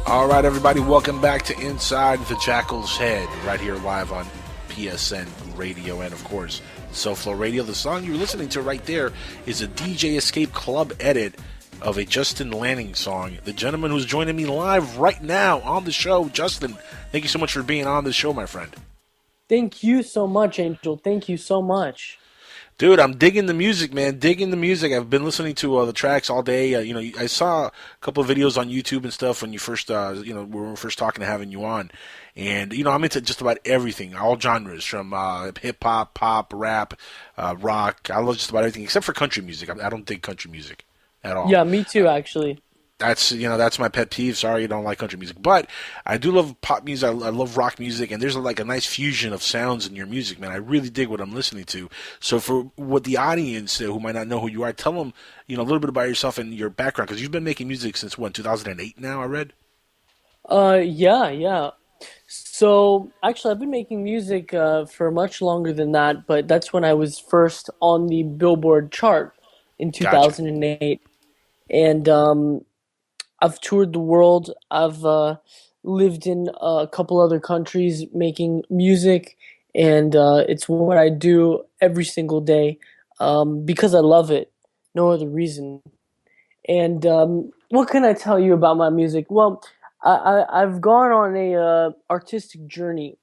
All right, everybody, welcome back to Inside the Jackal's Head, right here live on PSN Radio and, of course, SoFlo Radio. The song you're listening to right there is a DJ Escape Club edit of a Justin Lanning song. The gentleman who's joining me live right now on the show, Justin, thank you so much for being on the show, my friend. Thank you so much, Angel. Thank you so much. Dude, I'm digging the music, man. Digging the music. I've been listening to the tracks all day. I saw a couple of videos on YouTube and stuff when you first, when we were first talking to having you on. And, I'm into just about everything, all genres, from hip-hop, pop, rap, rock. I love just about everything, except for country music. I don't dig country music at all. Yeah, me too, actually. That's my pet peeve. Sorry you don't like country music. But I do love pop music. I love rock music. And there's like a nice fusion of sounds in your music, man. I really dig what I'm listening to. So for what the audience who might not know who you are, tell them, a little bit about yourself and your background. Because you've been making music since, 2008 now, I read? Yeah. So, actually, I've been making music for much longer than that. But that's when I was first on the Billboard chart in 2008. Gotcha. And I've toured the world. I've lived in a couple other countries making music, and it's what I do every single day because I love it. No other reason. And what can I tell you about my music? Well, I've gone on a artistic journey.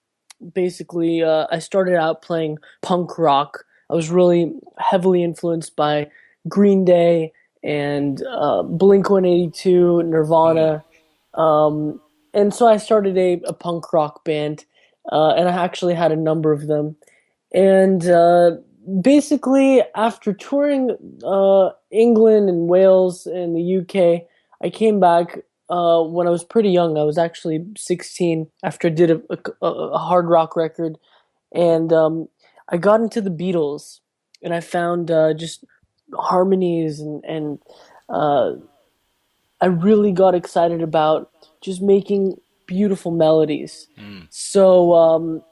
Basically, I started out playing punk rock. I was really heavily influenced by Green Day and Blink-182, Nirvana, and so I started a punk rock band, and I actually had a number of them. And basically, after touring England and Wales and the UK, I came back when I was pretty young. I was actually 16 after I did a hard rock record, and I got into the Beatles, and I found just harmonies and I really got excited about just making beautiful melodies. So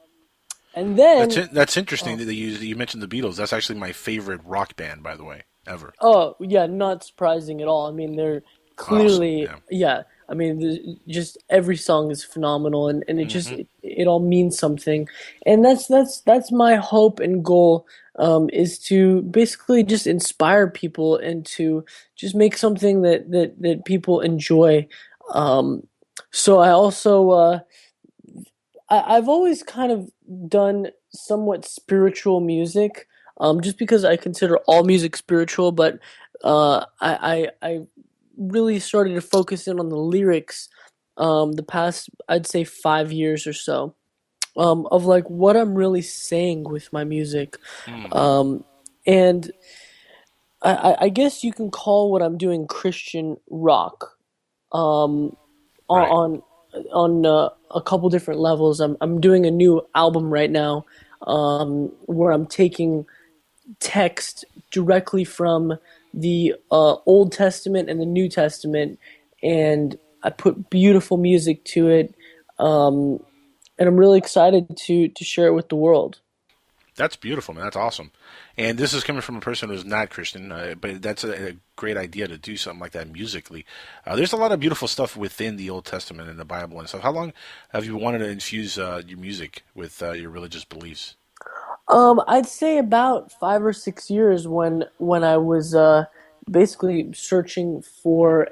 and then that's interesting that you mentioned the Beatles. That's actually my favorite rock band, by the way, ever. Oh yeah, not surprising at all. I mean, they're clearly awesome, yeah. I mean, just every song is phenomenal, and it just it all means something, and that's my hope and goal, is to basically just inspire people and to just make something that people enjoy. So I also I've always kind of done somewhat spiritual music, just because I consider all music spiritual, but I really started to focus in on the lyrics the past, I'd say, 5 years or so, of like what I'm really saying with my music. And I guess you can call what I'm doing Christian rock, on a couple different levels. I'm doing a new album right now, where I'm taking text directly from the Old Testament and the New Testament, and I put beautiful music to it, and I'm really excited to share it with the world. That's beautiful, man. That's awesome. And this is coming from a person who's not Christian, but that's a great idea to do something like that musically. There's a lot of beautiful stuff within the Old Testament and the Bible and stuff. How long have you wanted to infuse your music with your religious beliefs? I'd say about 5 or 6 years when I was basically searching for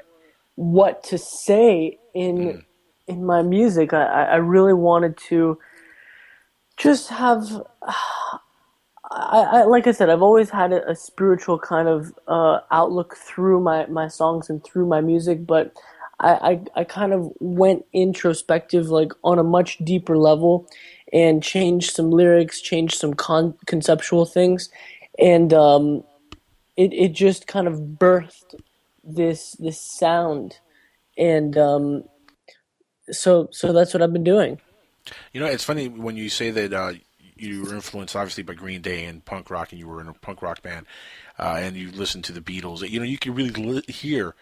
what to say in my music. I really wanted to just have. I like I said, I've always had a spiritual kind of outlook through my songs and through my music, but I kind of went introspective, like on a much deeper level, and changed some lyrics, changed some conceptual things, and it just kind of birthed this sound, and so that's what I've been doing. It's funny when you say that you were influenced obviously by Green Day and punk rock, and you were in a punk rock band, and you listened to the Beatles. You can really hear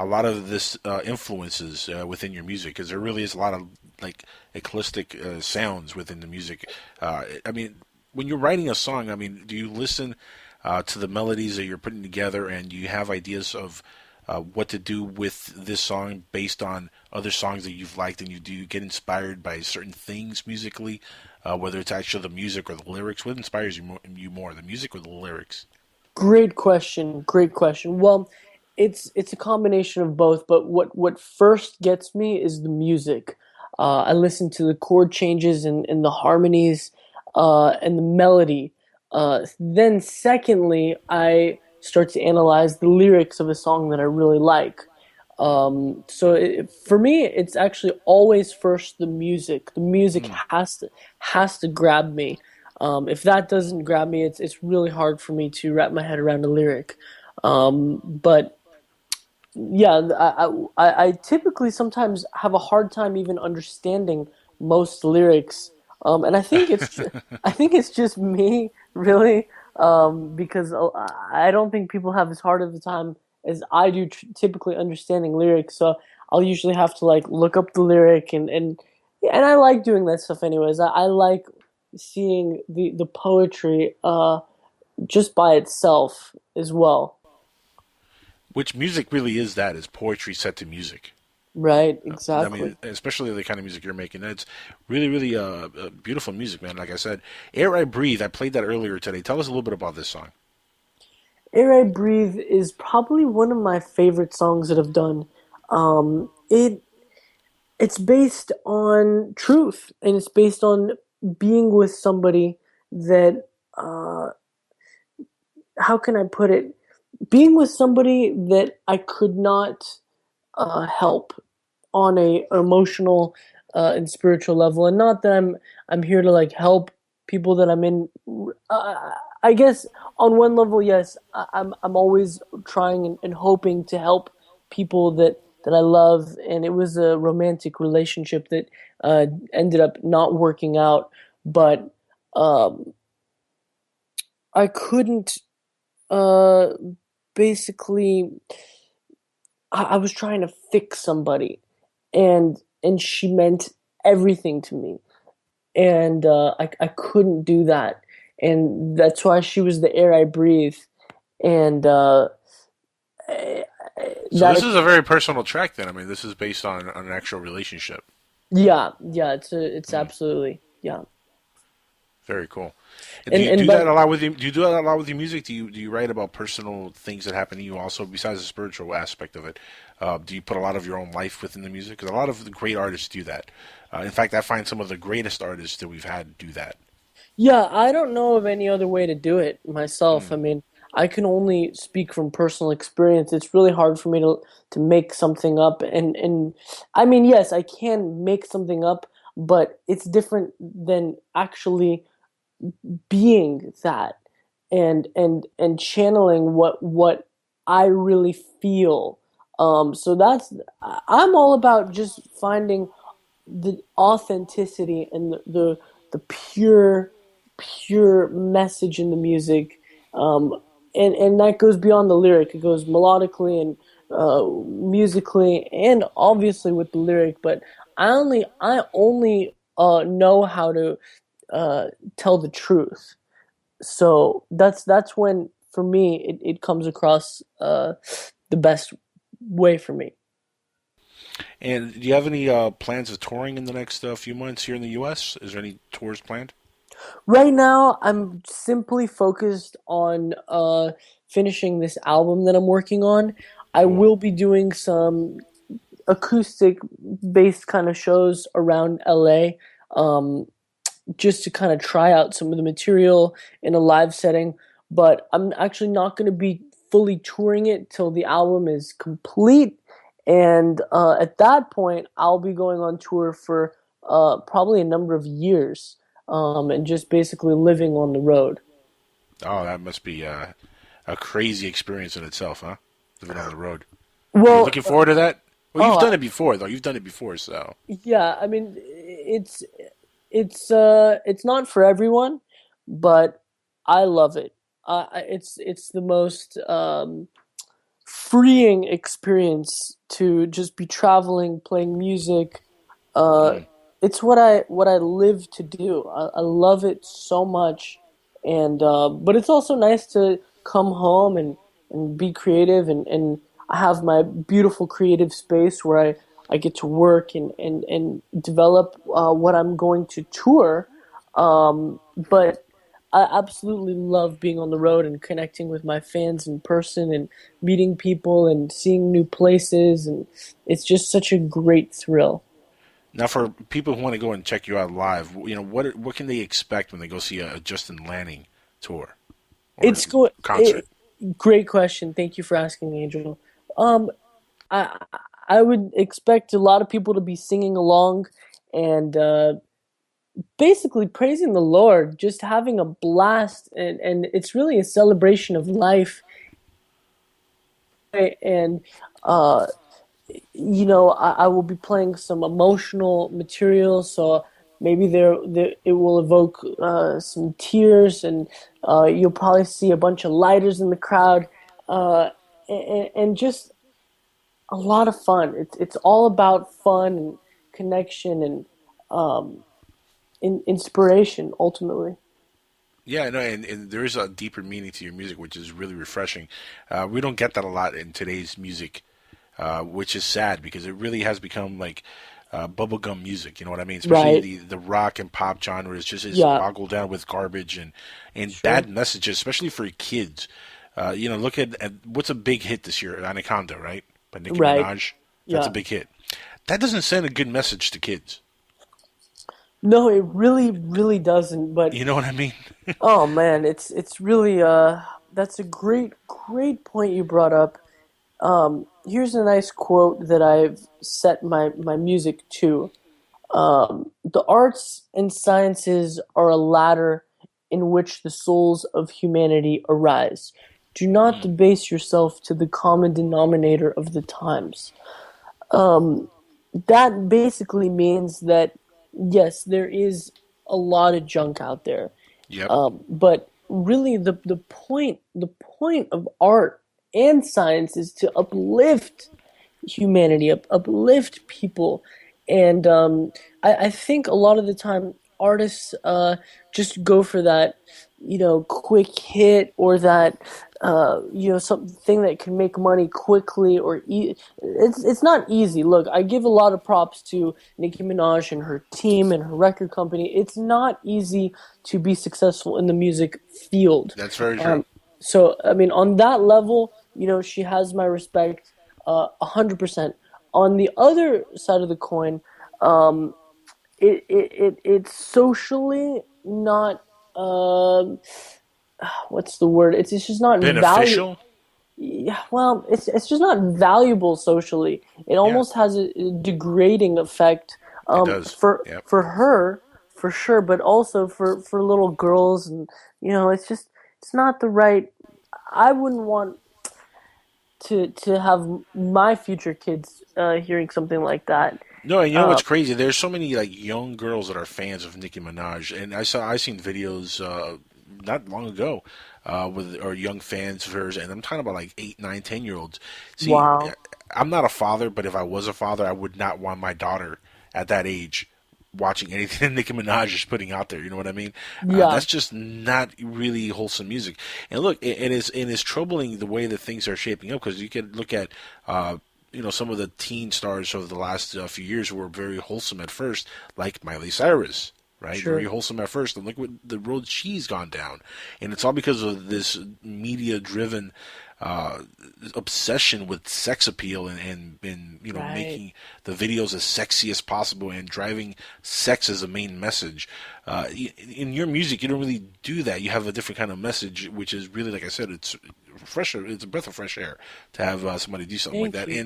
a lot of this influences within your music, because there really is a lot of like eclectic sounds within the music. I mean, when you're writing a song, I mean, do you listen to the melodies that you're putting together, and do you have ideas of what to do with this song based on other songs that you've liked, and you get inspired by certain things musically, whether it's actually the music or the lyrics? What inspires you more, the music or the lyrics? Great question. Great question. Well, it's a combination of both, but what first gets me is the music. I listen to the chord changes and the harmonies and the melody. Then, secondly, I start to analyze the lyrics of a song that I really like. For me, it's actually always first the music. The music Mm. has to grab me. If that doesn't grab me, it's really hard for me to wrap my head around a lyric. But yeah, I typically sometimes have a hard time even understanding most lyrics, and I think it's just me really, because I don't think people have as hard of a time as I do typically understanding lyrics. So I'll usually have to like look up the lyric and I like doing that stuff anyways. I like seeing the poetry just by itself as well. Which music really is that? Is poetry set to music? Right, I mean, exactly. especially the kind of music you're making. It's really, really beautiful music, man. Like I said, "Air I Breathe." I played that earlier today. Tell us a little bit about this song. Air I Breathe is probably one of my favorite songs that I've done. It's based on truth and it's based on being with somebody that how can I put it? Being with somebody that I could not help on a emotional and spiritual level, and not that I'm here to like help people that I'm in. I guess on one level, yes, I'm always trying and hoping to help people that I love, and it was a romantic relationship that ended up not working out, but um, I couldn't uh, basically. I was trying to fix somebody, and she meant everything to me, and I couldn't do that, and that's why she was the air I breathe, and eh, So that this is a very personal track. Then I mean, this is based on an actual relationship. yeah, it's Mm, absolutely yeah, very cool. And do and you and do that but a lot with do you do that a lot with your music? Do you write about personal things that happen to you also besides the spiritual aspect of it? Do you put a lot of your own life within the music? Because a lot of the great artists do that. In fact, I find some of the greatest artists that we've had do that. yeah, I don't know of any other way to do it myself. Mm. I mean, I can only speak from personal experience. It's really hard for me to make something up and I mean, yes, I can make something up, but it's different than actually being that and channeling what I really feel. So I'm all about just finding the authenticity and the pure message in the music, and that goes beyond the lyric. It goes melodically and musically, and obviously with the lyric. But I only know how to uh, tell the truth. So that's when for me it comes across the best way for me. And do you have any plans of touring in the next few months here in the U.S.? Is there any tours planned? Right now, I'm simply focused on finishing this album that I'm working on. I Cool. will be doing some acoustic based kind of shows around LA, um, just to kind of try out some of the material in a live setting. But I'm actually not going to be fully touring it till the album is complete. And at that point, I'll be going on tour for probably a number of years, and just basically living on the road. Oh, that must be a crazy experience in itself, huh? Living on the road. Are you Well, looking forward to that? Well, you've done oh, it before, though. You've done it before, so. yeah, I mean, it's not for everyone, but I love it. It's the most freeing experience to just be traveling, playing music. Uh, Mm. it's what I live to do. I love it so much, and but it's also nice to come home and be creative and I have my beautiful creative space where I get to work and develop what I'm going to tour. But I absolutely love being on the road and connecting with my fans in person and meeting people and seeing new places, and it's just such a great thrill. Now, for people who want to go and check you out live, what can they expect when they go see a Justin Lanning tour or It's go concert? Great question. Thank you for asking, Angel. Um, I I would expect a lot of people to be singing along and basically praising the Lord, just having a blast, and it's really a celebration of life. And uh, I will be playing some emotional material, so maybe there it will evoke some tears, and you'll probably see a bunch of lighters in the crowd, and just a lot of fun. It's all about fun and connection and um, inspiration ultimately. Yeah, no, and there is a deeper meaning to your music, which is really refreshing. We don't get that a lot in today's music, which is sad because it really has become like bubblegum music. You know what I mean? Especially Right. the rock and pop genre is Yeah. boggled down with garbage and Sure. bad messages, especially for kids. Look at what's a big hit this year, Anaconda, right? By Nicki Right. Minaj. That's a Yeah. big hit. That doesn't send a good message to kids. No, it really, really doesn't. But You know what I mean? oh man, it's really that's a great point you brought up. Here's a nice quote that I've set my music to. The arts and sciences are a ladder in which the souls of humanity arise. Do not Mm, debase yourself to the common denominator of the times. Um, that basically means that yes, there is a lot of junk out there, yep. but really the point of art and science is to uplift humanity, uplift people, and I think a lot of the time artists just go for that, quick hit or that something that can make money quickly it's not easy. Look, I give a lot of props to Nicki Minaj and her team and her record company. It's not easy to be successful in the music field. That's very true. Um, so, I mean, on that level, she has my respect, 100%. On the other side of the coin, um, it's socially not, what's the word? It's just not value. Beneficial? Yeah, well, it's just not valuable socially. It Yeah, almost has a degrading effect, it does. Yep. for her, for sure, but also for little girls, and it's not the right. I wouldn't want to have my future kids hearing something like that. No, and you know Uh, what's crazy? There's so many like young girls that are fans of Nicki Minaj, and I seen videos not long ago with or young fans of hers, and I'm talking about like 8, 9, 10 year olds. See, wow. I'm not a father, but if I was a father, I would not want my daughter at that age watching anything Nicki Minaj is putting out there. You know what I mean? Yeah, That's just not really wholesome music. And look, it is troubling the way that things are shaping up because you can look at. Some of the teen stars of the last few years were very wholesome at first, like Miley Cyrus, right? Very sure. wholesome at first, and look what the road she's gone down, and it's all because of this media-driven uh, obsession with sex appeal and Right. making the videos as sexy as possible and driving sex as a main message. In your music, you don't really do that. You have a different kind of message, which is really, like I said, it's fresher. It's a breath of fresh air to have somebody do something like Thank that, you.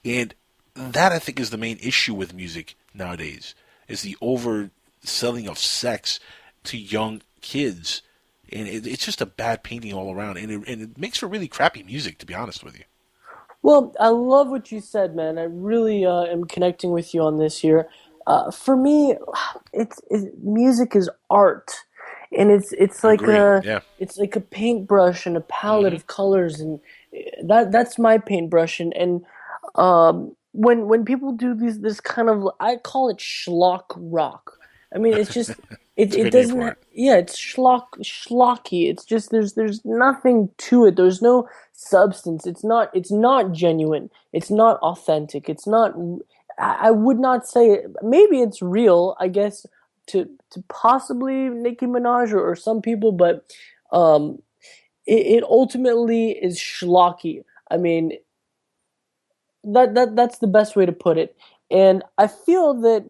and that I think is the main issue with music nowadays is the overselling of sex to young kids, and it's just a bad painting all around, and it makes for really crappy music, to be honest with you. Well, I love what you said, man. I really am connecting with you on this here. For me, music is art, and Agree. Yeah. it's like a paintbrush and a palette Hmm. of colors, and that's my paintbrush. And when people do this kind of, I call it schlock rock. I mean, it's just It's a it good name doesn't for it. yeah, it's schlocky. It's just there's nothing to it. There's no substance. It's not genuine. It's not authentic. It's not I would not say maybe it's real, I guess to possibly Nicki Minaj or some people, but um it ultimately is schlocky. I mean, that's the best way to put it. And I feel that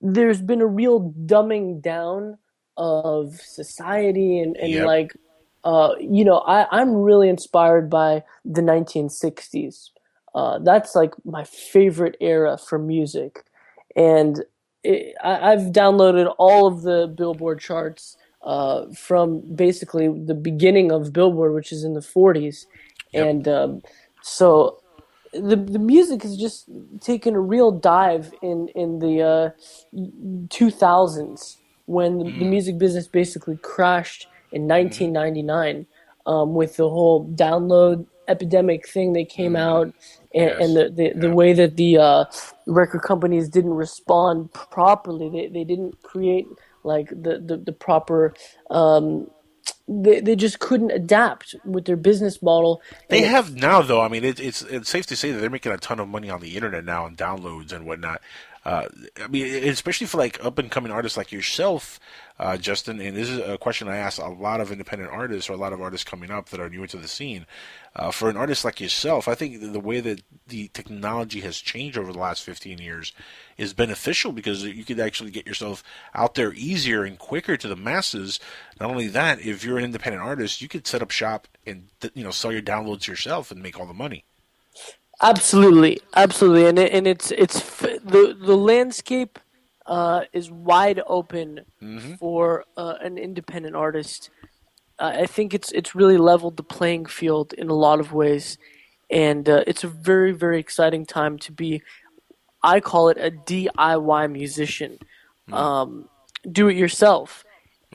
there's been a real dumbing down of society and Yep. like I'm really inspired by the 1960s. That's like my favorite era for music, and I've downloaded all of the Billboard charts from basically the beginning of Billboard, which is in the 40s, Yep. and so the music has just taken a real dive in the 2000s when the Mm. music business basically crashed in Mm-hmm. 1999 with the whole download epidemic thing that came Mm. out, and Yes. the Yeah. way that the record companies didn't respond properly. They didn't create like the proper they just couldn't adapt with their business model, They and have now, though. I mean, it's safe to say that they're making a ton of money on the internet now and downloads and whatnot. I mean, especially for like up and coming artists like yourself, Justin. And this is a question I ask a lot of independent artists or a lot of artists coming up that are newer to the scene. For an artist like yourself, I think the way that the technology has changed over the last 15 years is beneficial because you could actually get yourself out there easier and quicker to the masses. Not only that, if you're an independent artist, you could set up shop and sell your downloads yourself and make all the money. absolutely, absolutely, the landscape is wide open Hmm. for an independent artist. I think it's really leveled the playing field in a lot of ways, and it's a very very exciting time to be. I call it a DIY musician, Mm. um, do it yourself,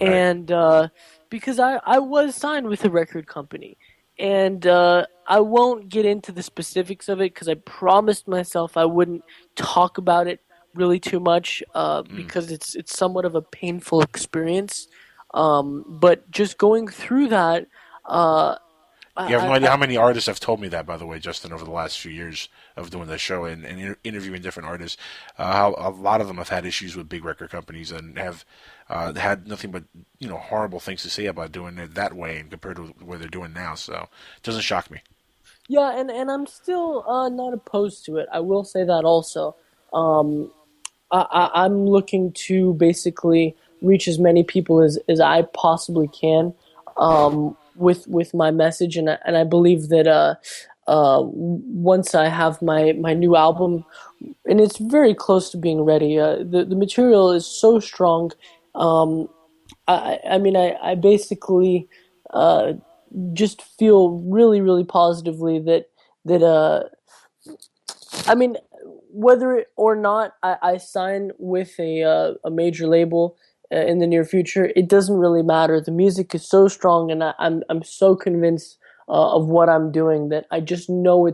Right. and because I was signed with a record company, and I won't get into the specifics of it because I promised myself I wouldn't talk about it really too much Mm. because it's somewhat of a painful experience. But just going through that, uh, You have no idea I how many artists have told me that, by the way, Justin, over the last few years of doing this show and interviewing different artists. How a lot of them have had issues with big record companies and have had nothing but horrible things to say about doing it that way and compared to what they're doing now. So it doesn't shock me. Yeah, and I'm still not opposed to it. I will say that also. Um, I'm looking to basically reach as many people as I possibly can with my message, and I believe that once I have my new album, and it's very close to being ready, the material is so strong. Um, I mean, I basically uh, just feel really, really positively that I mean, whether or not I sign with a major label in the near future, it doesn't really matter. The music is so strong, and I'm so convinced of what I'm doing that I just know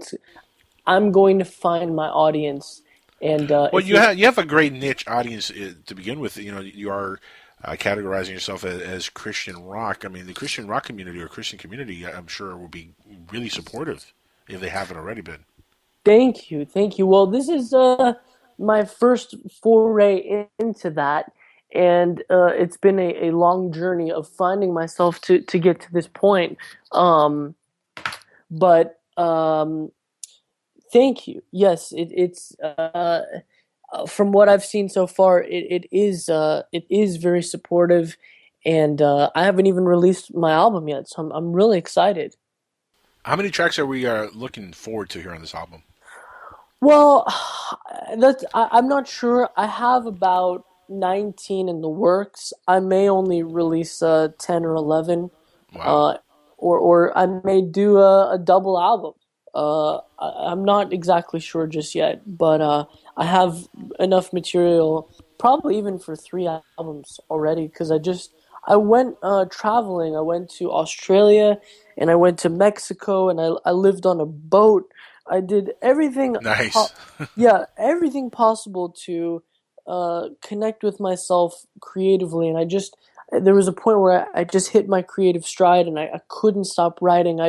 I'm going to find my audience. And Well, if you you have a great niche audience to begin with. You are categorizing yourself as Christian rock. I mean, the Christian rock community or Christian community, I'm sure, will be really supportive if they haven't already been. Thank you, thank you. Well, this is my first foray into that, and it's been a long journey of finding myself to get to this point. Um, but thank you. Yes, it's from what I've seen so far, it is very supportive, and I haven't even released my album yet, so I'm really excited. How many tracks are we looking forward to here on this album? Well, I'm not sure. I have about 19 in the works. I may only release 10 or 11, Wow. uh, or I may do a double album. I'm not exactly sure just yet, but I have enough material, probably even for three albums already. Because I went traveling. I went to Australia and I went to Mexico, and I lived on a boat. I did everything, Nice. yeah, everything possible to connect with myself creatively, and there was a point where I just hit my creative stride, and I couldn't stop writing.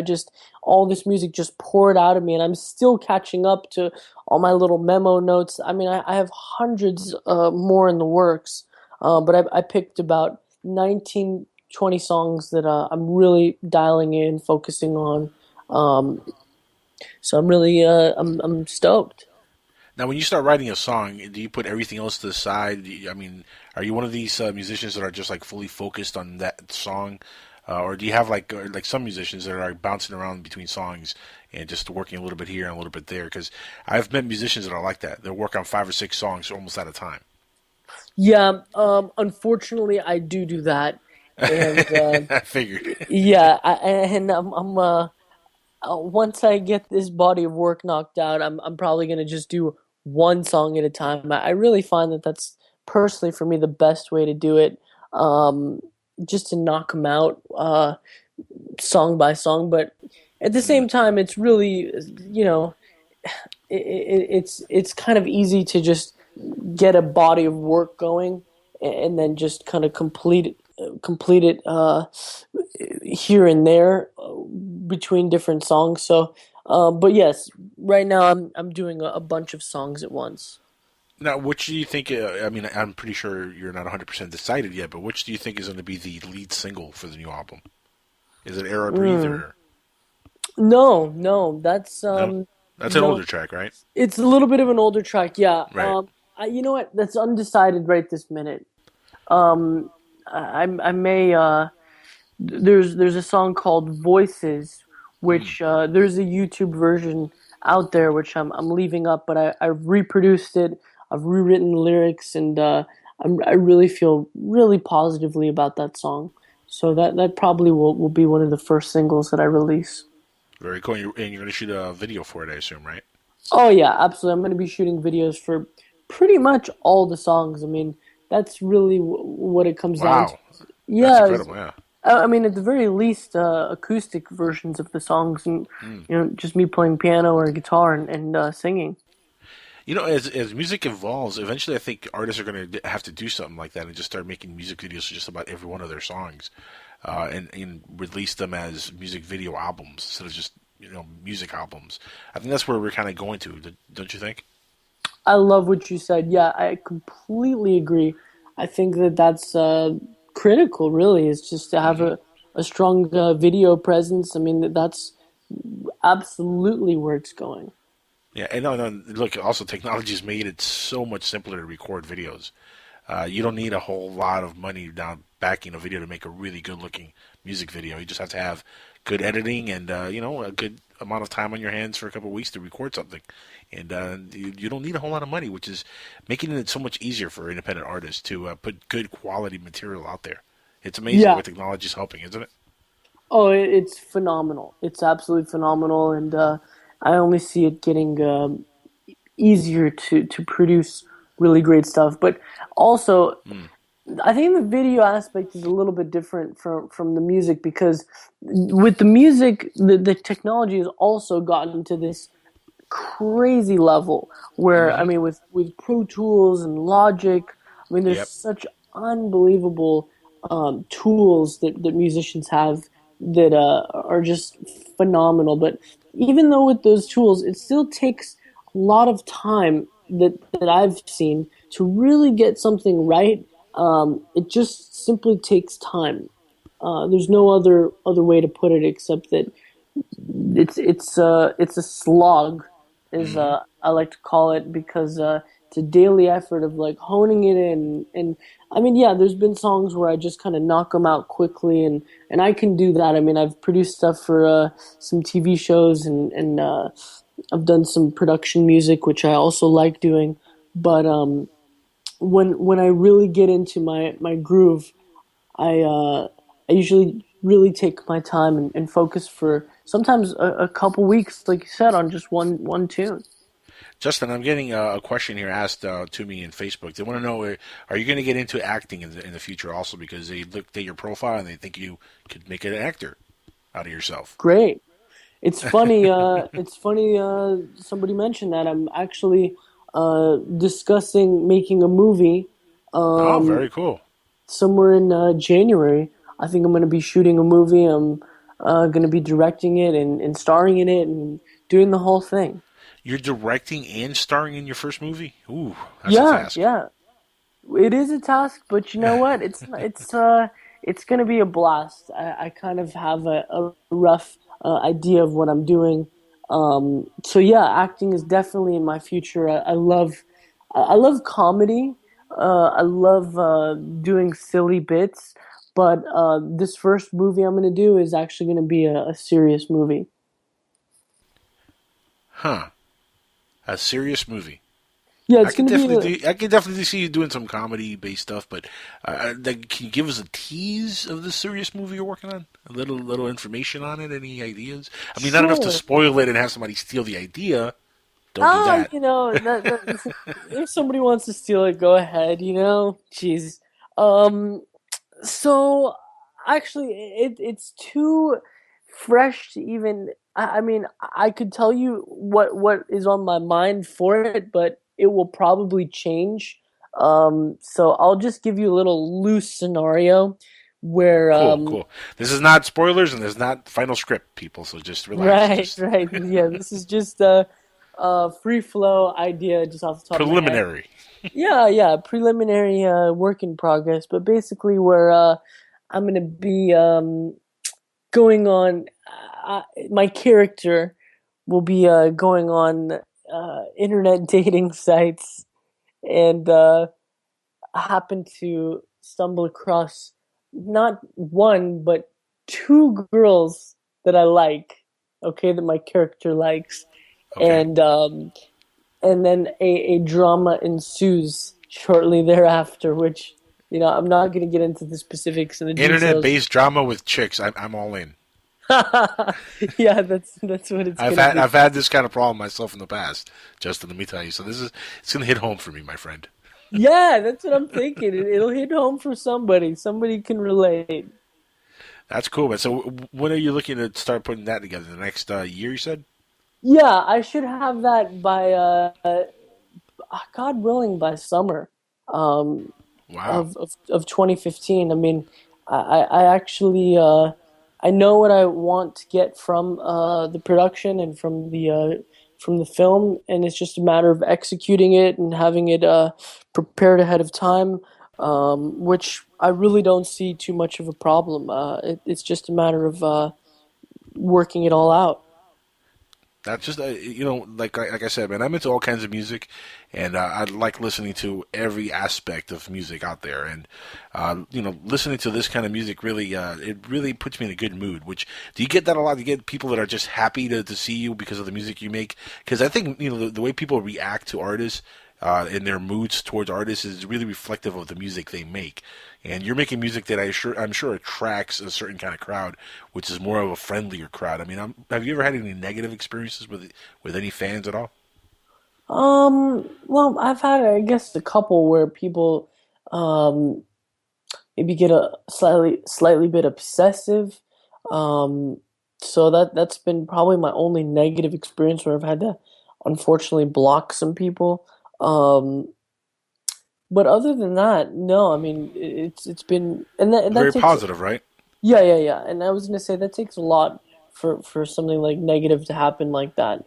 All this music just poured out of me, and I'm still catching up to all my little memo notes. I mean, I have hundreds more in the works, but I picked about 19, 20 songs that I'm really dialing in, focusing on. Um, so I'm stoked. Now, when you start writing a song, do you put everything else to the side? I mean, are you one of these musicians that are just like fully focused on that song, or do you have like some musicians that are like, bouncing around between songs and just working a little bit here and a little bit there? Because I've met musicians that are like that. They'll work on 5 or 6 songs almost at a time. Yeah, unfortunately, I do that, and I figured. yeah, and once I get this body of work knocked out, I'm probably gonna just do one song at a time. I really find that that's personally for me the best way to do it, um, just to knock them out song by song. But at the Mm. same time, it's really it's kind of easy to just get a body of work going and then just kind of complete it here and there between different songs. So, but yes, right now I'm doing a bunch of songs at once. Now, which do you think? I mean, I'm pretty sure you're not 100% decided yet, but which do you think is going to be the lead single for the new album? Is it Air I Breathe Mm. or No, no, no? That's an no. older track, right? It's a little bit of an older track, yeah. Right. You know what? That's undecided right this minute. Um, I may there's a song called Voices, Mm. which there's a YouTube version out there which I'm leaving up, but I've reproduced it, I've rewritten the lyrics, and I really feel really positively about that song. So that probably will be one of the first singles that I release. Very cool. And you're going to shoot a video for it, I assume, right? Oh yeah, absolutely. I'm going to be shooting videos for pretty much all the songs. I mean, that's really what it comes down to. Wow, that's Yeah, incredible. Yeah. I mean, at the very least, acoustic versions of the songs, and Mm. just me playing piano or guitar and singing. As music evolves, eventually I think artists are going to have to do something like that and just start making music videos for just about every one of their songs, and release them as music video albums instead of just music albums. I think that's where we're kind of going to, don't you think? I love what you said. Yeah, I completely agree. I think that that's critical. Really, is just to have Hmm. a strong video presence. I mean, that's absolutely where it's going. Yeah, and no, no, look, also technology has made it so much simpler to record videos. You don't need a whole lot of money down backing a video to make a really good looking music video. You just have to have good editing and a good amount of time on your hands for a couple of weeks to record something. And you don't need a whole lot of money, which is making it so much easier for independent artists to put good quality material out there. It's amazing Yeah. what technology is helping, isn't it? Oh, it's phenomenal. It's absolutely phenomenal, and I only see it getting easier to produce really great stuff. But also, Mm. I think the video aspect is a little bit different from the music because with the music, the technology has also gotten to this crazy level where I Hmm. mean with Pro Tools and Logic, I mean there's Yep. such unbelievable tools that musicians have that are just phenomenal. But even though with those tools, it still takes a lot of time that I've seen to really get something right. It just simply takes time. There's no other way to put it except that it's a slog, is Hmm. I like to call it, because it's a daily effort of like honing it in. And I mean, yeah, there's been songs where I just kind of knock them out quickly, and I can do that. I mean, I've produced stuff for some TV shows, and I've done some production music, which I also like doing. But when I really get into my groove, I usually really take my time and focus for sometimes a couple weeks, like you said, on just one tune. Justin, I'm getting a question here asked to me in Facebook. They want to know, are you going to get into acting in the future also? Because they looked at your profile and they think you could make an actor out of yourself. Great. It's funny. It's funny. Somebody mentioned that I'm actually discussing making a movie Oh, um, very cool. somewhere in January. I think I'm going to be shooting a movie. I'm going to be directing it and starring in it and doing the whole thing. You're directing and starring in your first movie? Ooh, that's a Yeah, task. yeah. It is a task, but you know what? It's gonna be a blast. I kind of have a rough idea of what I'm doing. So yeah, acting is definitely in my future. I love comedy. I love doing silly bits, but this first movie I'm gonna do is actually gonna be a serious movie. Huh. A serious movie. Yeah, it's gonna be. I could definitely see you doing some comedy based stuff, but can you give us a tease of the serious movie you're working on? A little information on it? Any ideas? I mean, not enough to Sure. spoil it and have somebody steal the idea. Don't do Ah, that. that if somebody wants to steal it, go ahead, Jeez. Um, so actually it's too fresh to even I mean, I could tell you what is on my mind for it, but it will probably change. So I'll just give you a little loose scenario where Cool, cool. This is not spoilers and this is not final script, people. So just relax. right, Just right. Yeah, this is just a free flow idea just off the top of my head. preliminary. Yeah, yeah, preliminary work in progress, but basically where I'm gonna be going on. My character will be going on internet dating sites and happen to stumble across not one but two girls that I like. Okay, that my character likes, Okay. and then a drama ensues shortly thereafter, which I'm not going to get into the specifics and the Internet details. based drama with chicks. I'm all in. Yeah, that's what it's I've going to had be. I've had this kind of problem myself in the past, Justin. Let me tell you. So it's gonna hit home for me, my friend. Yeah, that's what I'm thinking. It'll hit home for somebody. Somebody can relate. That's cool, man. So when are you looking to start putting that together? The next year, you said? Yeah, I should have that by God willing by summer um, Wow. of 2015. I mean, I actually I know what I want to get from the production and from the film, and it's just a matter of executing it and having it prepared ahead of time, which I really don't see too much of a problem. It's just a matter of working it all out. That's just like I said, man. I'm into all kinds of music, and I like listening to every aspect of music out there. And listening to this kind of music really, it really puts me in a good mood. Which do you get that a lot? Do you get people that are just happy to see you because of the music you make? Because I think the way people react to artists. And their moods towards artists is really reflective of the music they make. And you're making music that I'm sure attracts a certain kind of crowd, which is more of a friendlier crowd. I mean, have you ever had any negative experiences with any fans at all? Well, I've had, I guess, a couple where people, um, maybe get a slightly bit obsessive. Um, so that's been probably my only negative experience where I've had to unfortunately block some people. Um, but other than that, no. I mean, it's been and that Very takes positive, right? yeah, yeah, yeah. And I was gonna say that takes a lot for something like negative to happen like that.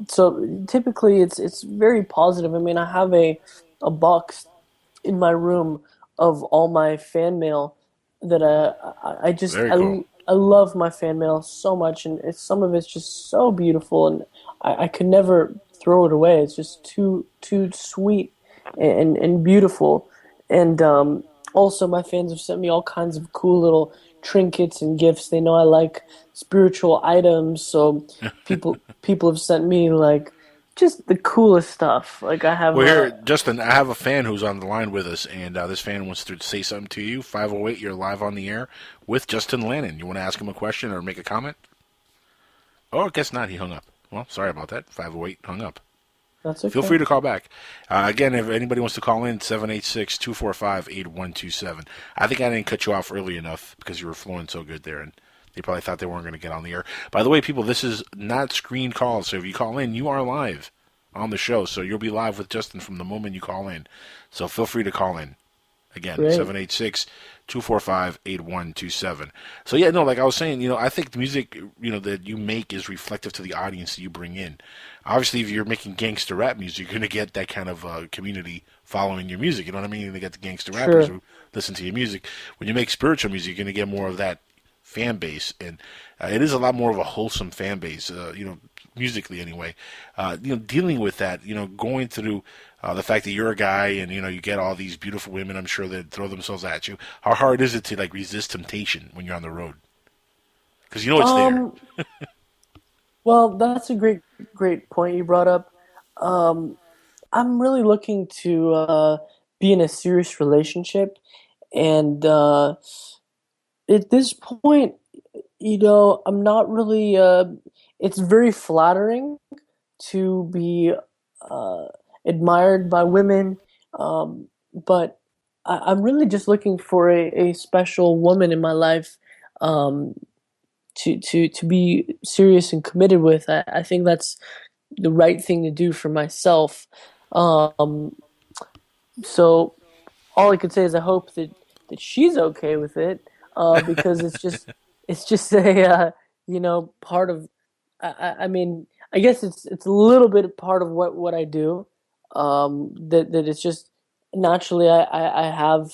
So typically it's very positive. I mean, I have a box in my room of all my fan mail that I just Very cool. I love my fan mail so much, and some of it's just so beautiful, and I could never throw it away. It's just too sweet and beautiful, and also my fans have sent me all kinds of cool little trinkets and gifts. They know I like spiritual items, so people have sent me like just the coolest stuff. Like I have Well, here, Justin, I have a fan who's on the line with us, and this fan wants to say something to you. 508, you're live on the air with Justin Lanning. You want to ask him a question or make a comment? Oh, I guess not. He hung up. Well, sorry about that. 508 hung up. that's Feel okay. free to call back. Again, if anybody wants to call in, 786-245-8127. I think I didn't cut you off early enough because you were flowing so good there, and they probably thought they weren't going to get on the air. By the way, people, this is not screen calls, so if you call in, you are live. on the show. So you'll be live with Justin from the moment you call in. So feel free to call in. Again, Great. 786-245-8127. So yeah, no, like I was saying, I think the music, that you make is reflective to the audience that you bring in. Obviously, if you're making gangster rap music, you're going to get that kind of community following your music. You know what I mean? You're going to get the gangster rappers Sure. who listen to your music. When you make spiritual music, you're going to get more of that fan base, and it is a lot more of a wholesome fan base. Musically anyway. Dealing with that, going through the fact that you're a guy and you get all these beautiful women, I'm sure that throw themselves at you. How hard is it to like resist temptation when you're on the road? Because it's there. Um, well, that's a great point you brought up. Um, I'm really looking to be in a serious relationship, and at this point, I'm not really. It's very flattering to be uh, admired by women, but I'm really just looking for a special woman in my life um, to be serious and committed with. I think that's the right thing to do for myself. Um, so all I could say is I hope that she's okay with it, because it's just a part of. I mean, I guess it's a little bit part of what I do. That it's just naturally I have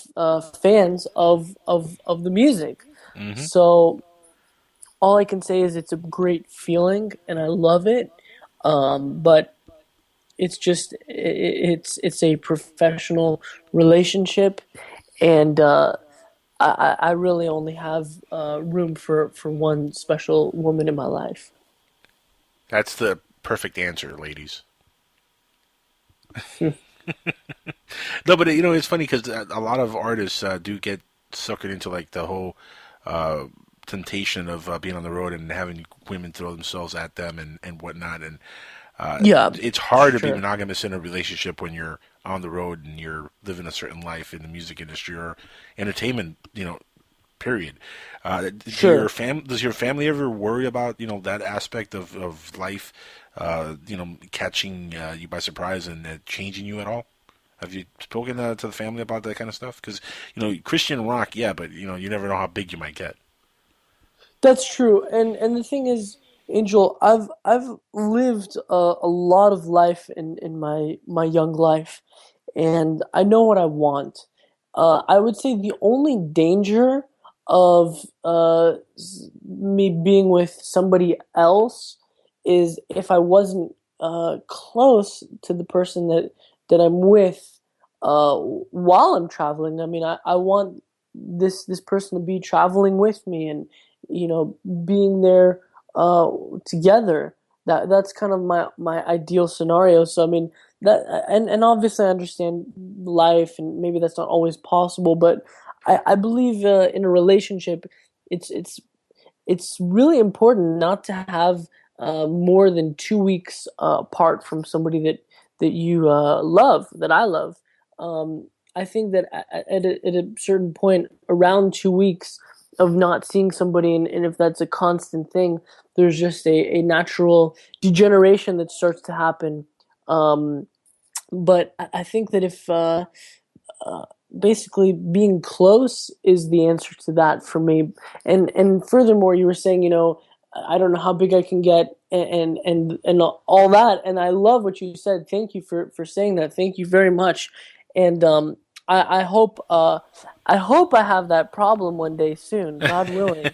fans of the music, Hmm. so all I can say is it's a great feeling and I love it. But it's just it's a professional relationship, and I really only have room for one special woman in my life. That's the perfect answer, ladies. No, but it's funny because a lot of artists do get suckered into like the whole uh, temptation of being on the road and having women throw themselves at them and whatnot. And Yeah, it's hard to be sure, monogamous in a relationship when you're on the road and you're living a certain life in the music industry or entertainment, period. sure. Does your family ever worry about that aspect of life, catching you by surprise and changing you at all? Have you spoken to the family about that kind of stuff? Because Christian rock, yeah, but you never know how big you might get. That's true. And the thing is, Angel, I've lived a lot of life in my young life, and I know what I want. I would say the only danger of me being with somebody else is if I wasn't close to the person that I'm with while I'm traveling. I mean, I want this person to be traveling with me and being there uh, together. That's kind of my ideal scenario. So I mean that, and obviously I understand life, and maybe that's not always possible. But I believe in a relationship, it's it's it's really important not to have more than 2 weeks apart from somebody that you love, that I love. I think that at a certain point, around 2 weeks of not seeing somebody, and if that's a constant thing, there's just a natural degeneration that starts to happen. Um, but I think that if uh, basically being close is the answer to that for me. And furthermore, you were saying, I don't know how big I can get, and all that. And I love what you said. Thank you for saying that. Thank you very much. And I I hope I have that problem one day soon, God willing.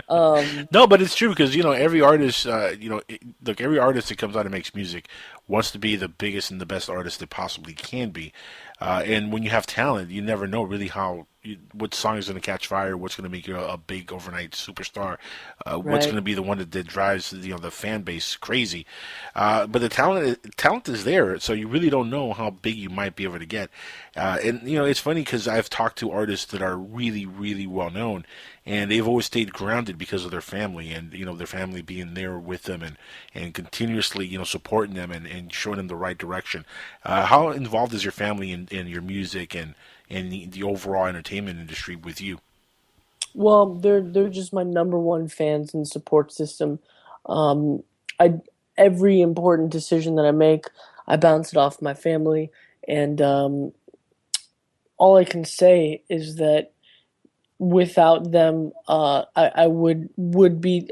Um, No, but it's true because every artist, look, every artist that comes out and makes music wants to be the biggest and the best artist they possibly can be. And when you have talent, you never know really what song is going to catch fire, what's going to make you a big overnight superstar, what's going right. to be the one that drives the fan base crazy. But the talent is there, so you really don't know how big you might be able to get. And it's funny because I've talked to artists that are really, really well known, and they've always stayed grounded because of their family and their family being there with them and continuously supporting them and showing them the right direction. How involved is your family in your music and the overall entertainment industry with you? Well, they're just my number one fans and support system. Um, I every important decision that I make, I bounce it off my family, and all I can say is that without them, I would be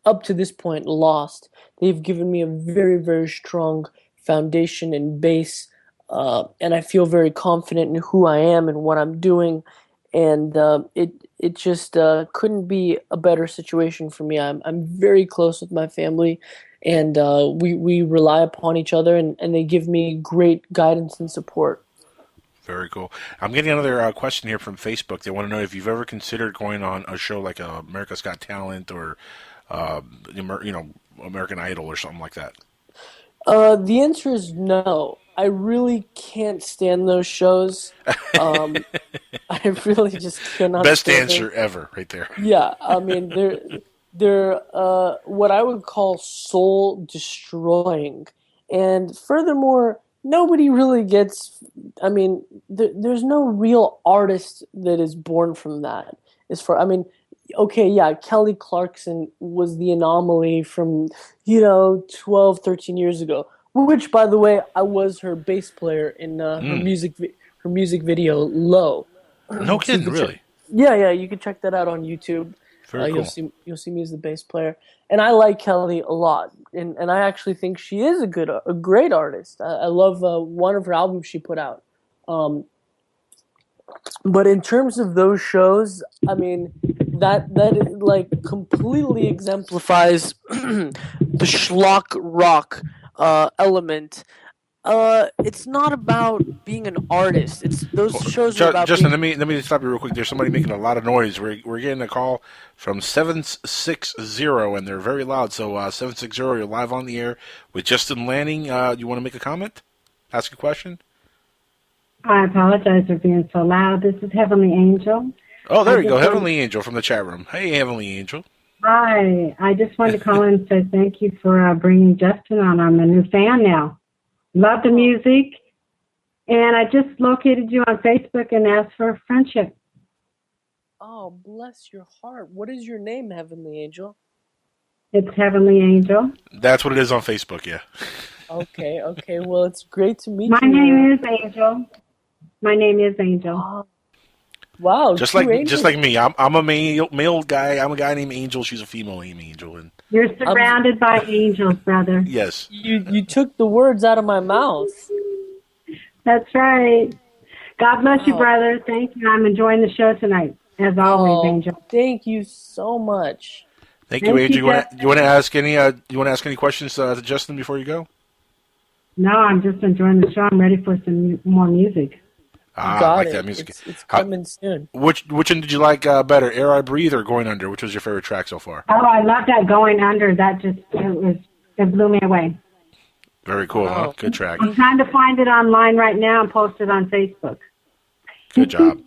up to this point lost. They've given me a very, very strong foundation and base, and I feel very confident in who I am and what I'm doing. And it just couldn't be a better situation for me. I'm very close with my family, and we rely upon each other, and they give me great guidance and support. Very cool. I'm getting another question here from Facebook. They want to know if you've ever considered going on a show like America's Got Talent or, you know, American Idol or something like that. The answer is no. I really can't stand those shows. Um, I really just cannot Best stand them. answer ever, right there. Yeah, I mean they're what I would call soul destroying, and furthermore, nobody really gets. I mean, there's no real artist that is born from that. As far, I mean, okay, yeah, Kelly Clarkson was the anomaly from 12, 13 years ago. Which, by the way, I was her bass player in Mm. her music video "Low." No So you kidding, could check, really. yeah, yeah, you can check that out on YouTube. Very cool. You'll see me as the bass player, and I like Kelly a lot, and I actually think she is a great artist. I love one of her albums she put out. Um, but in terms of those shows, I mean, that is, like, completely exemplifies the schlock rock element. It's not about being an artist. It's those shows are about Justin, being. let me stop you real quick. There's somebody making a lot of noise. We're getting a call from 760, and they're very loud. So 760, you're live on the air with Justin Lanning. You want to make a comment? Ask a question? I apologize for being so loud. This is Heavenly Angel. Oh, I there you go. just want, Heavenly Angel from the chat room. Hey, Heavenly Angel. Hi. I just wanted to call in and say thank you for bringing Justin on. I'm a new fan now. Love the music, and I just located you on Facebook and asked for friendship. Oh, bless your heart. What is your name, Heavenly Angel? It's Heavenly Angel. That's what it is on Facebook, yeah. Okay, okay. Well, it's great to meet My you. name is Angel. My name is Angel. Oh, wow, two Just angels. like me. I'm a male guy. I'm a guy named Angel. She's a female named Angel. And You're I'm, surrounded by angels, brother. yes, you took the words out of my mouth. That's right. God bless you, Wow. brother. Thank you. I'm enjoying the show tonight, as always, Oh, Angel. thank you so much. thank you, Thank you, Angel. You want to Justin. ask any questions to Justin before you go? No, I'm just enjoying the show. I'm ready for some more music. You I got like it. that music. It's How, coming soon. which one did you like better, Air I Breathe or Going Under? Which was your favorite track so far? Oh, I love that Going Under. That just it blew me away. Very cool, huh? Wow. Good track. I'm trying to find it online right now and post it on Facebook. Good job.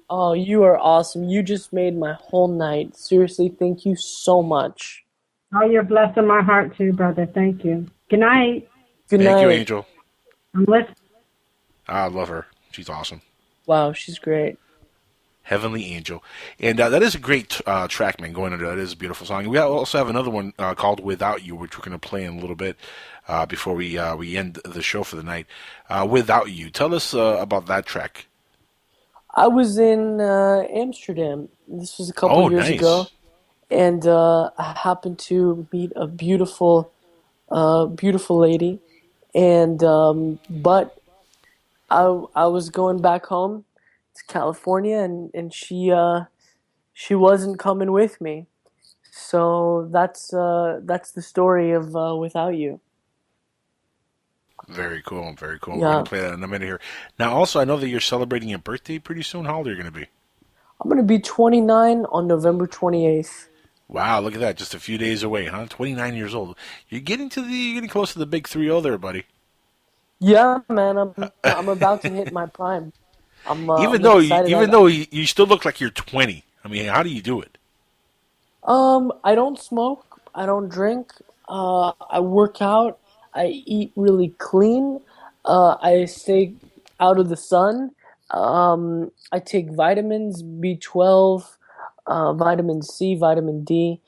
Oh, you are awesome. You just made my whole night. Seriously, thank you so much. Oh, you're blessing my heart too, brother. Thank you. Good night. Good Thank you, night. Angel. I'm listening. I love her. She's awesome. Wow, she's great. Heavenly Angel. And that is a great track, man, Going Under. That is a beautiful song. We also have another one called Without You, which we're going to play in a little bit before we end the show for the night. Without You. Tell us about that track. I was in Amsterdam. This was a couple Oh, years ago, nice. and I happened to meet a beautiful lady, and but I was going back home to California, and she wasn't coming with me. So that's the story of Without You. Very cool. Very cool. We're going Yeah, to play that in a minute here. Now, also, I know that you're celebrating your birthday pretty soon. How old are you going to be? I'm gonna be 29 on November 28th. Wow, look at that. Just a few days away, huh? 29 years old. You're getting close to the big 3-0 there, buddy. Yeah, man, I'm about to hit my prime. Even I'm though excited. you still look like you're 20. I mean, how do you do it? I don't smoke. I don't drink. I work out. I eat really clean. I stay out of the sun. I take vitamins, B12, vitamin C, vitamin D.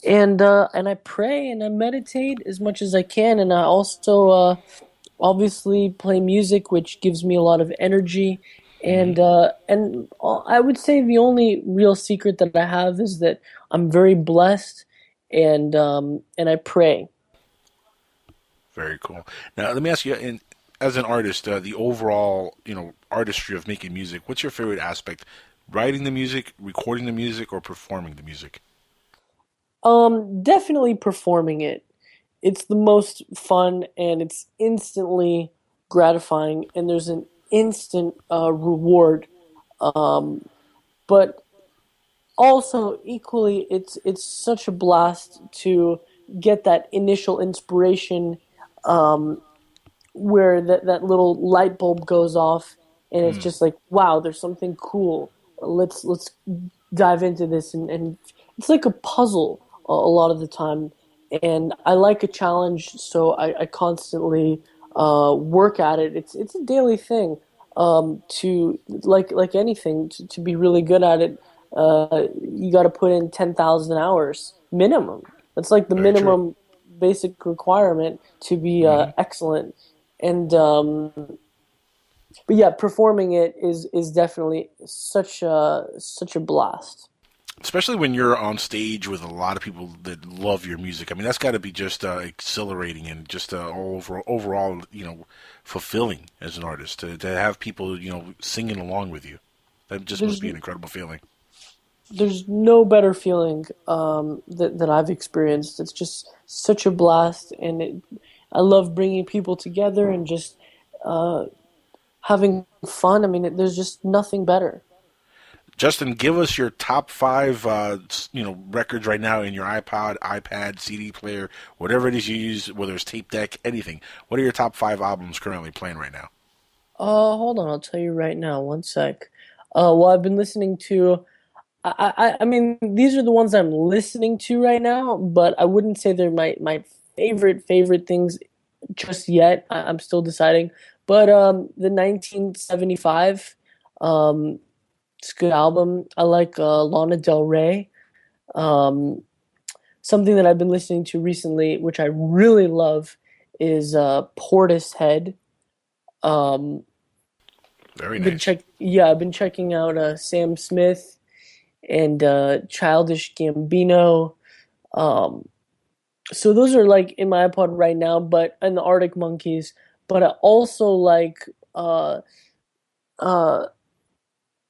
and I pray and I meditate as much as I can, and I also obviously play music, which gives me a lot of energy. And I would say the only real secret that I have is that I'm very blessed, and I pray. Very cool. Now, let me ask you, as an artist, the overall, artistry of making music, what's your favorite aspect? Writing the music, recording the music, or performing the music? Definitely performing it. It's the most fun and it's instantly gratifying, and there's an instant reward. Um, but also equally, it's such a blast to get that initial inspiration, um, where that little light bulb goes off, and it's Mm, just like, wow, there's something cool. Let's dive into this, and it's like a puzzle a lot of the time. And I like a challenge, so I constantly work at it. It's a daily thing. To like anything, to be really good at it, you got to put in 10,000 hours minimum. That's like the very true. minimum basic requirement to be Hmm. excellent. And but yeah, performing it is definitely such a blast. Especially when you're on stage with a lot of people that love your music. I mean, that's got to be just exhilarating and just overall, fulfilling as an artist to have people, singing along with you. That just must There's be an incredible feeling. there's no better feeling that I've experienced. It's just such a blast, and I love bringing people together and just uh, having fun. I mean, there's just nothing better. Justin, give us your top five, records right now in your iPod, iPad, CD player, whatever it is you use, whether it's tape deck, anything. What are your top five albums currently playing right now? Hold on, I'll tell you right now. One sec. Well, I've been listening to. I mean, these are the ones I'm listening to right now, but I wouldn't say they're my favorite things just yet. I'm still deciding. But the 1975, um, it's a good album. I like Lana Del Rey. Um, Something that I've been listening to recently, which I really love, is Portishead. Um, Very nice. I've been checking out Sam Smith and Childish Gambino. Um, so those are like in my iPod right now, but and the Arctic Monkeys. But I also uh,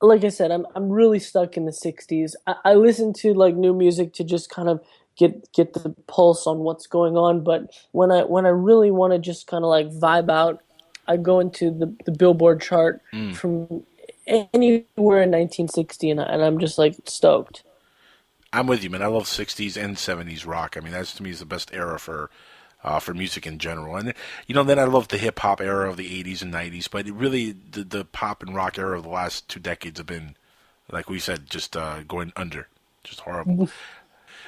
like I said, I'm really stuck in the '60s. I listen to like new music to just kind of get the pulse on what's going on. But when I really want to just kind of like vibe out, I go into the Billboard chart Mm. from anywhere in 1960, and I'm just like stoked. I'm with you, man. I love '60s and '70s rock. I mean, that's to me is the best era for music in general. And then I love the hip hop era of the '80s and '90s. But it really, the pop and rock era of the last 2 decades have been, like we said, just going under, just horrible.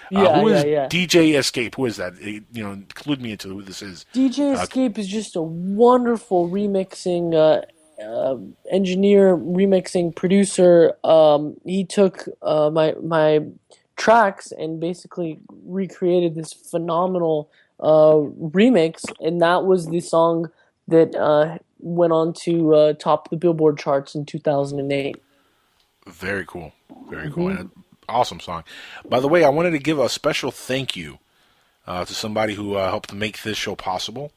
Yeah, Who yeah, is yeah. DJ Escape? Who is that? Include me into who this is. DJ Uh, Escape is just a wonderful remixing engineer, remixing producer. He took my tracks and basically recreated this phenomenal remix, and that was the song that went on to top the Billboard charts in 2008. Very cool, very cool, Hmm. and awesome song. By the way, I wanted to give a special thank you to somebody who helped make this show possible.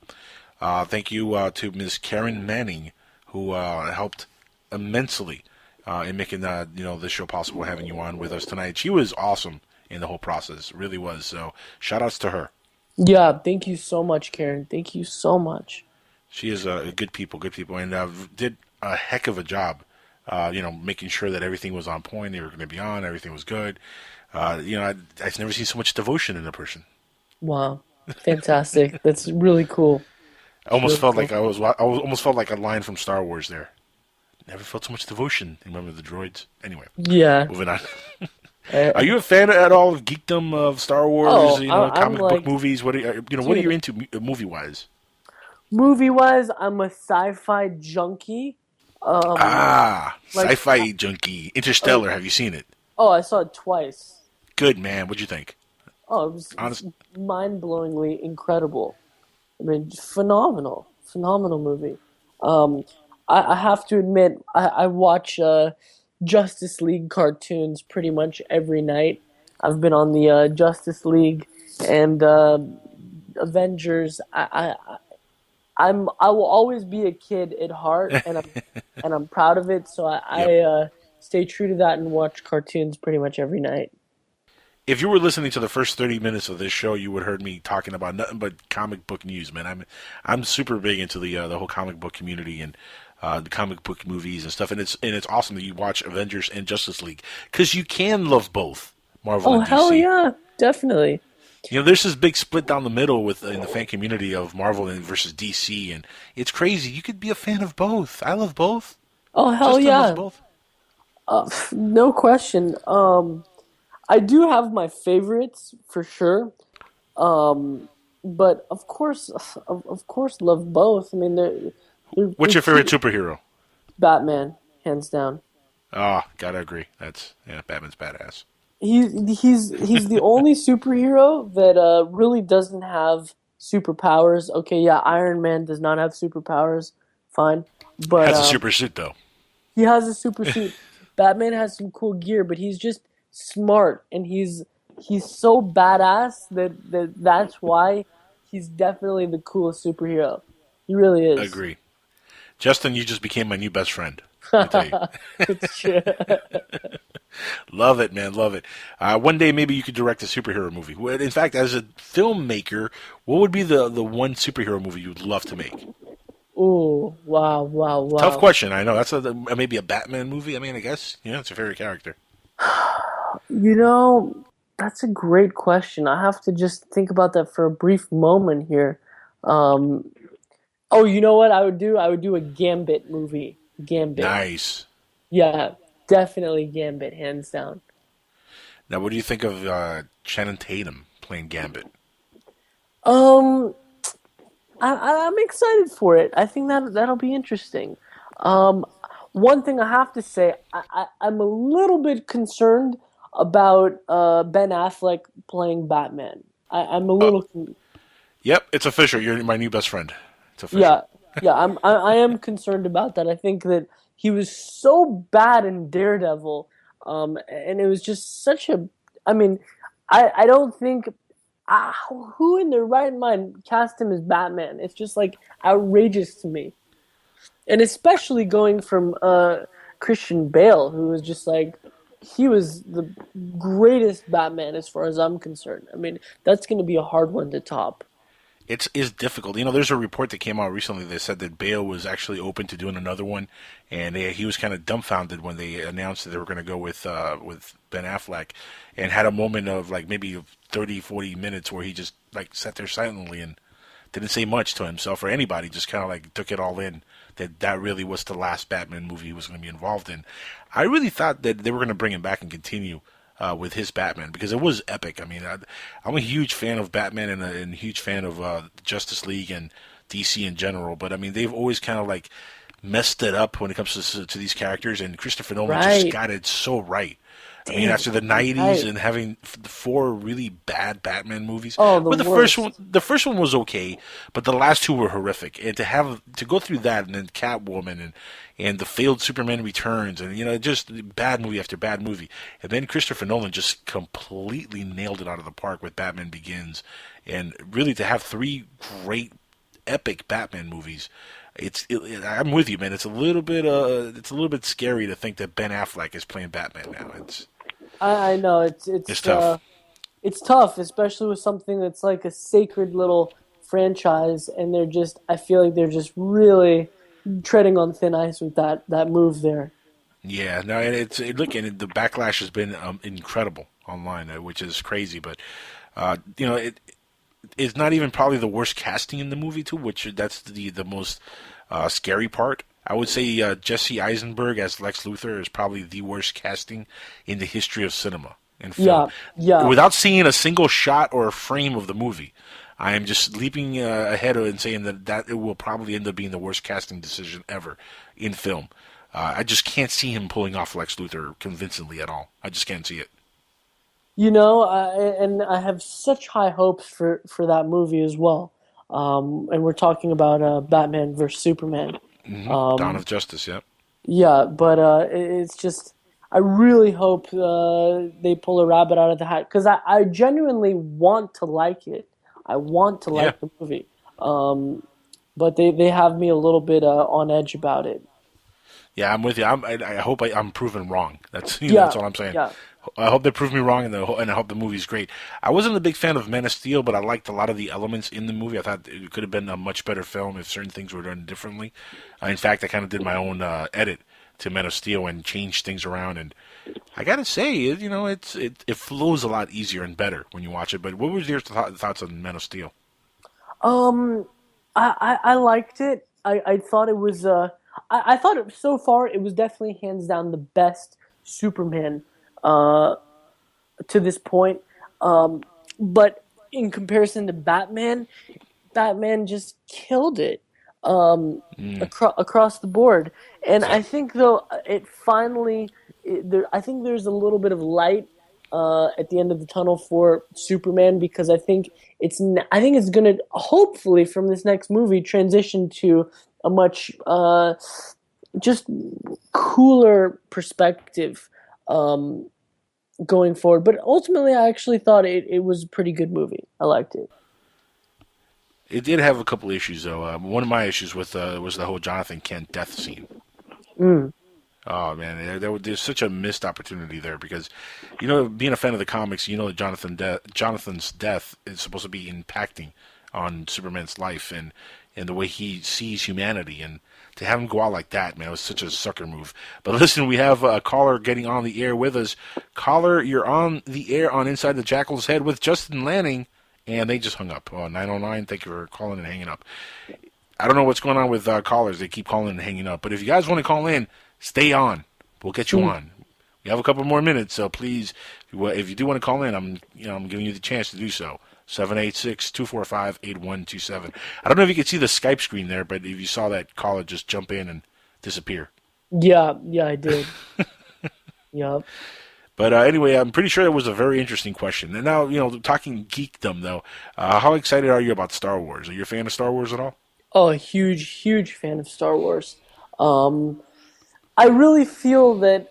Thank you to Ms. Karen Manning, who helped immensely in making this show possible, having you on with us tonight. She was awesome in the whole process, really was. So shout outs to her. Yeah, thank you so much, Karen. Thank you so much. She is good people, and did a heck of a job. Making sure that everything was on point. They were going to be on. Everything was good. I've never seen so much devotion in a person. Wow, fantastic. That's really cool. I It's almost really felt like cool. almost felt like a line from Star Wars there. Never felt so much devotion. Remember the droids? Anyway, Yeah. moving on. Uh, Are you a fan at all of geekdom of Star Wars? I'm Comic book like, movies. What are you dude, into movie wise? movie wise, I'm a sci-fi junkie. Um, Ah, like, sci-fi junkie. like, Interstellar. Have you seen it? oh, I saw it twice. Good man. What'd you think? Oh, it's Honest. mind-blowingly incredible. I mean, phenomenal movie. I have to admit, I watch Justice League cartoons pretty much every night. I've been on the Justice League and Avengers. I will always be a kid at heart, and I'm proud of it. So Yep. I stay true to that and watch cartoons pretty much every night. If you were listening to the first 30 minutes of this show, you would have heard me talking about nothing but comic book news, man. I'm super big into the whole comic book community and the comic book movies and stuff, and it's awesome that you watch Avengers and Justice League because you can love both Marvel Oh, and hell DC. yeah, definitely. You know, there's this big split down the middle in the fan community of Marvel and versus DC, and it's crazy. You could be a fan of both. I love both. Oh, hell Justin loves yeah. both. No question. I do have my favorites for sure. But of course, love both. I mean, What's they're your favorite two. superhero? Batman, hands down. Ah, gotta agree. Batman's badass. He's the only superhero that really doesn't have superpowers. Okay, yeah, Iron Man does not have superpowers. Fine, but Has a super suit though. he has a super suit. Batman has some cool gear, but he's just smart and he's so badass that's why he's definitely the coolest superhero. He really is. Agree. Justin, you just became my new best friend. I tell you. It's true. Love it, man. Love it. One day, maybe you could direct a superhero movie. In fact, as a filmmaker, what would be the one superhero movie you would love to make? Ooh, wow. Tough question. I know. That's maybe a Batman movie. I mean, I guess. Yeah, it's your favorite character. You know, that's a great question. I have to just think about that for a brief moment here. Um, oh, you know what I would do? I would do a Gambit movie. Gambit. Nice. Yeah, definitely Gambit, hands down. Now, what do you think of Channing Tatum playing Gambit? Um, I'm excited for it. I think that'll be interesting. Um, One thing I have to say, I'm a little bit concerned about Ben Affleck playing Batman. I'm a Oh, little, yep. It's official. You're my new best friend. It's official. yeah, yeah. I am concerned about that. I think that he was so bad in Daredevil, and it was just such a. I mean, I don't think who in their right mind cast him as Batman. It's just like outrageous to me. And especially going from Christian Bale, who was just like he was the greatest Batman as far as I'm concerned. I mean, that's going to be a hard one to top. It's difficult. You know, there's a report that came out recently that said that Bale was actually open to doing another one, and he was kind of dumbfounded when they announced that they were going to go with Ben Affleck, and had a moment of like maybe 30, 40 minutes where he just like sat there silently and didn't say much to himself or anybody, just kind of like took it all in. That really was the last Batman movie he was going to be involved in. I really thought that they were going to bring him back and continue with his Batman because it was epic. I mean, I'm a huge fan of Batman and a huge fan of Justice League and DC in general. But I mean, they've always kind of like messed it up when it comes to these characters, and Christopher Nolan just Right. got it so right. I mean, Damn. after the '90s Right. and having four really bad Batman movies, Oh, the well, worst. the first one was okay, but the last two were horrific. And to go through that, and then Catwoman, and the failed Superman Returns, and just bad movie after bad movie, and then Christopher Nolan just completely nailed it out of the park with Batman Begins, and really to have three great epic Batman movies. I'm with you, man. It's a little bit scary to think that Ben Affleck is playing Batman now. I know It's tough. it's tough, especially with something that's like a sacred little franchise, and I feel like they're just really treading on thin ice with that move there. Yeah, no, and the backlash has been incredible online, which is crazy. But it's not even probably the worst casting in the movie too, which that's the most scary part. I would say Jesse Eisenberg as Lex Luthor is probably the worst casting in the history of cinema and film. Yeah, yeah. Without seeing a single shot or a frame of the movie, I am just leaping ahead and saying that it will probably end up being the worst casting decision ever in film. I just can't see him pulling off Lex Luthor convincingly at all. I just can't see it. And I have such high hopes for that movie as well. And we're talking about Batman versus Superman. Dawn Um, of Justice. Yep. yeah, but it's just I really hope they pull a rabbit out of the hat because I genuinely want to like it. I want to Yeah. like the movie. Um, but they have me a little bit on edge about it. Yeah, I'm with you. I hope I'm proven wrong. That's that's Yeah, all I'm saying. yeah. I hope they prove me wrong, and I hope the movie's great. I wasn't a big fan of Man of Steel, but I liked a lot of the elements in the movie. I thought it could have been a much better film if certain things were done differently. In fact, I kind of did my own edit to Man of Steel and changed things around. And I gotta say, it flows a lot easier and better when you watch it. But what was your thoughts on Man of Steel? Um, I liked it. I thought it was I thought so far it was definitely hands down the best Superman uh to this point. Um, but in comparison to Batman, Batman just killed it Mm, across the board. And yeah, I think though I think there's a little bit of light at the end of the tunnel for Superman because I think it's gonna hopefully from this next movie transition to a much just cooler perspective going forward. But ultimately, I actually thought it was a pretty good movie. I liked it. it did have a couple issues though. One of my issues with was the whole Jonathan Kent death scene. Mm. Oh man, there's such a missed opportunity there because, being a fan of the comics, that Jonathan's death is supposed to be impacting on Superman's life and the way he sees humanity, and to have him go out like that, man, it was such a sucker move. But listen, we have a caller getting on the air with us. Caller, you're on the air on Inside the Jackal's Head with Justin Lanning, and they just hung up. Oh, 909, thank you for calling and hanging up. I don't know what's going on with callers. They keep calling and hanging up. But if you guys want to call in, stay on. We'll get you on. We have a couple more minutes, so please, if you do want to call in, I'm giving you the chance to do so. 786-245-8127. I don't know if you can see the Skype screen there, but if you saw that caller just jump in and disappear. Yeah, yeah, I did. Yep. But anyway, I'm pretty sure it was a very interesting question. And now, talking geekdom, though, how excited are you about Star Wars? Are you a fan of Star Wars at all? Oh, a huge, huge fan of Star Wars. Um, I really feel that,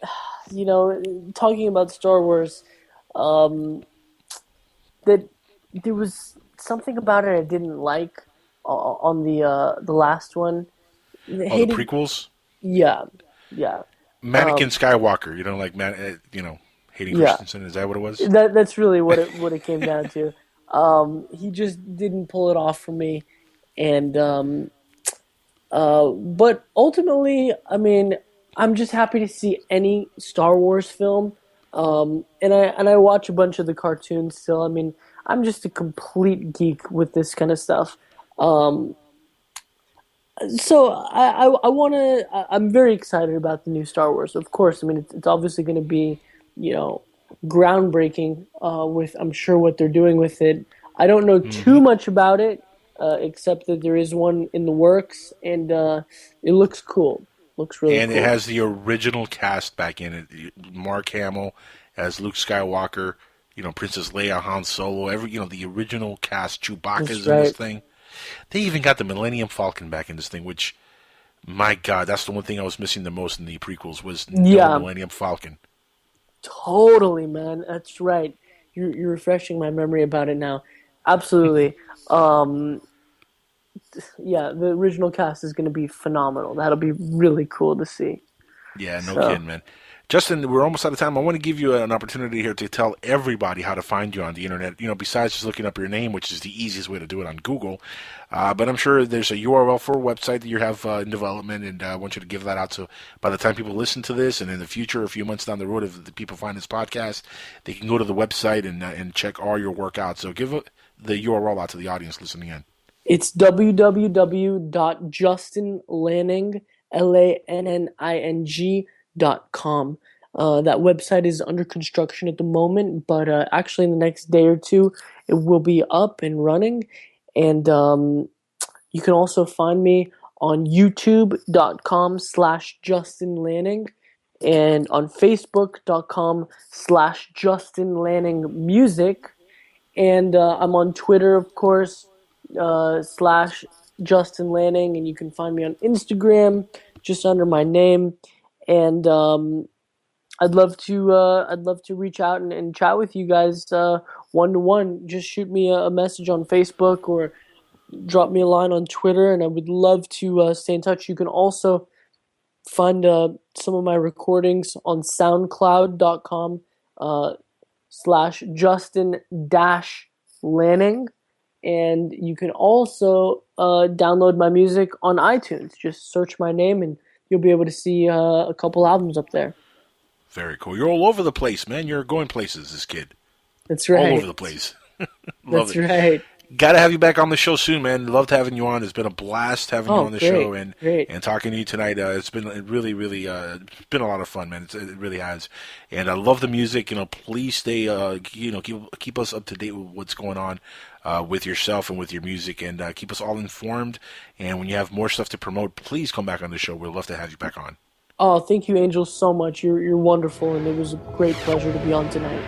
talking about Star Wars, um, that there was something about it I didn't like on the last one. Oh, the Hating, prequels? yeah, yeah, Mannequin Skywalker, Hayden yeah. Christensen, is that what it was? That's really what it came down to. He just didn't pull it off for me, and but ultimately, I mean, I'm just happy to see any Star Wars film. And I watch a bunch of the cartoons still. I mean, I'm just a complete geek with this kind of stuff. Um, so I want to. I'm very excited about the new Star Wars. Of course, I mean it's obviously going to be, you know, groundbreaking. With I'm sure what they're doing with it. I don't know Hmm. too much about it, except that there is one in the works, and it looks cool. Looks really And it cool. has the original cast back in it. Mark Hamill as Luke Skywalker, Princess Leia, Han Solo, the original cast. That's Chewbacca's in this right. thing. They even got the Millennium Falcon back in this thing, which, my God, that's the one thing I was missing the most in the prequels was no Yeah, Millennium Falcon. totally, man. That's right. You're refreshing my memory about it now. Absolutely. Um, yeah, the original cast is going to be phenomenal. That'll be really cool to see. Yeah, no So, kidding, man. Justin, we're almost out of time. I want to give you an opportunity here to tell everybody how to find you on the internet. Besides just looking up your name, which is the easiest way to do it on Google. But I'm sure there's a URL for a website that you have in development, and I want you to give that out so by the time people listen to this, and in the future, a few months down the road, if the people find this podcast, they can go to the website and check all your work out. So give the URL out to the audience listening in. it's www.justinlanning.com. That website is under construction at the moment, but actually in the next day or two, it will be up and running. And you can also find me on youtube.com/Justin Lanning. and on Facebook.com/Justin Lanning Music. And I'm on Twitter, of course, slash Justin Lanning, and you can find me on Instagram just under my name. And I'd love to reach out and chat with you guys one to one. Just shoot me a message on Facebook or drop me a line on Twitter, and I would love to stay in touch. You can also find some of my recordings on SoundCloud.com /Justin-Lanning. And you can also download my music on iTunes. Just search my name and you'll be able to see a couple albums up there. Very cool. You're all over the place, man. You're going places, this kid. That's right. All over the place. Love That's it. right. Got to have you back on the show soon, man. Loved having you on. It's been a blast having you on the show and talking to you tonight. It's been really, really, it's been a lot of fun, man. It really has. And I love the music. Please stay, keep us up to date with what's going on with yourself and with your music, and keep us all informed. And when you have more stuff to promote, please come back on the show. We'd love to have you back on. Oh, thank you, Angel, so much. You're wonderful, and it was a great pleasure to be on tonight.